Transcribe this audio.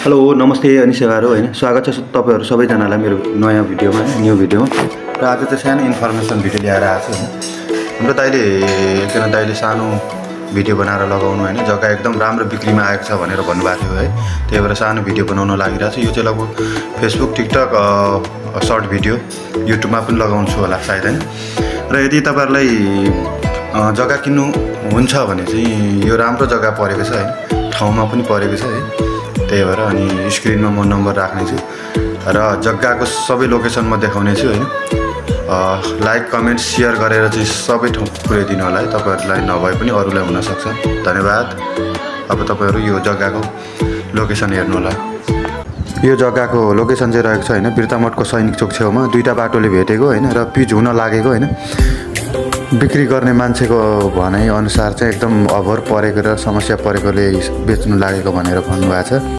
hello नमस्ते अनि सेवाहरू हैन स्वागत छ तपाईहरु सबैजनालाई मेरो नयाँ भिडियोमा न्यू भिडियोमा र आज चाहिँ सानो इन्फर्मेसन भिडियो ल्याएर आएको छु हाम्रो दाइले एकजना दाइले सानो भिडियो बनाएर लगाउनु हैन जग्गा एकदम राम्रो बिक्रीमा आएको छ भनेर भन्नुभएको थियो है त्यही भएर सानो भिडियो बनाउन लागिरहेको छु यो चाहिँ लगभग फेसबुक टिकटक सर्ट भिडियो युट्युबमा पनि लगाउँछु होला सायद हैन र यदि तपाईहरुलाई जग्गा किन्नु हुन्छ भने चाहिँ यो राम्रो जग्गा परेको छ हैन ठाउँमा पनि परेको छ है त्यही भएर अनि स्क्रिनमा म नम्बर राख्ने छु र जग्गाको सबै लोकेसन म देखाउने छु हैन लाइक कमेन्ट शेयर गरेर चाहिँ सबै ठाउँ पुर्याइदिनु होला है तपाईहरुलाई नभए पनि अरूलाई हुन सक्छ धन्यवाद अब तपाईहरु यो जग्गाको लोकेसन हेर्नु होला यो जग्गाको लोकेसन चाहिँ रहेको छ हैन बिर्तामठको सैनिक चोक छेउमा दुईटा बाटोले भेटेको हैन र पिच हुन लागेको हैन बिक्री गर्ने मान्छेको भनाइ अनुसार चाहिँ एकदम अभर परेको र समस्या परेकोले बेच्नु लागेको भनेर भन्नुभएको छ